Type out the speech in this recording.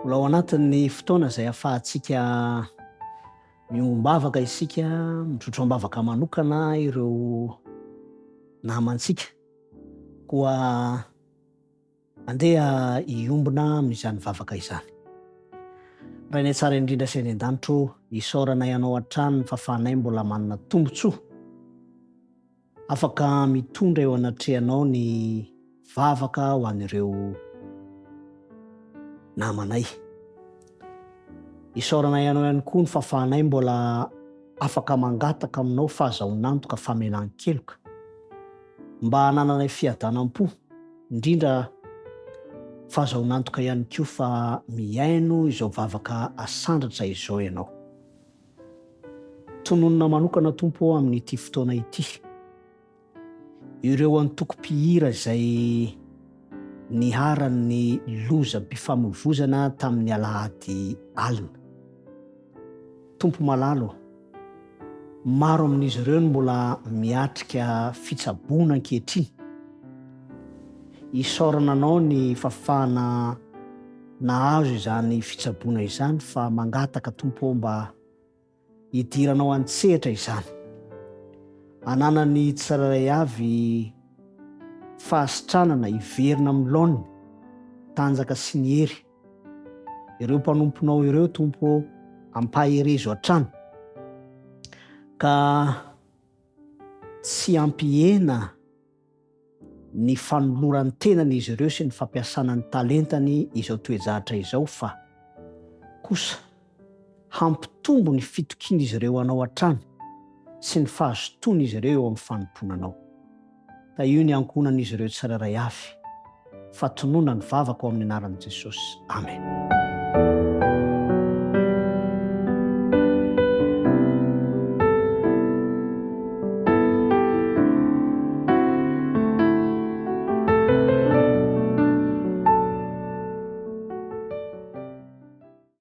Mbola ao anatin'ny fotoana izay ahafahantsika miombavaka isika, mitrotro ambavaka manokana ireo namantsika, koa andeha hiombona amin'izany vavaka izany. Raha ny tsara indrindra sy any an-danitro, isaoranay ianao hatrany ny fahafahanay mbola manana tombotsoa, afaka mitondra eo anatrehanao ny vavaka ho an'ireo namanay. Isaoranay ianao ihany koa ny fahafahanay mbola afaka mangataka aminao fahazahonantoka famelan-keloka, mba hanananay fiadanam-po, indrindra fahazahonantoka ihany koa fa miaino izao vavaka asandratra izao ianao. Tononona manokana Tompo amin'ity fotoana ity, ireo antoko-pihira izay niharan'ny lozam-pifamoivoizana tamin'ny alahady alina. Tompo malalo, maro amin'izy ireo no mbola miatrika fitsaboana ankehitriny. Isaorana anao ny fahafahana nahazo izany fitsaboana izany, fa mangataka Tompo mba hidiranao an-tsehatra izany, hananany tsirairay avy fahasitranana hiverina amin'ny laoniny, tanjaka sy ny hery. Ireo mpanomponao ireo Tompo ampaherezo hatrany, ka tsy ampihena ny fanolorany tenany izy ireo sy ny fampiasana ny talentany izao toejahatra izao, fa kosa hampitombo ny fitokiana izy ireo anao hatrany sy ny fahazotoana izy ireo eo amin'ny fanomponanao. Da io ny ankonan'izy ireo tsirairay avy, fa tonoina ny vavaka ao amin'ny anaran'i Jesosy. Amen.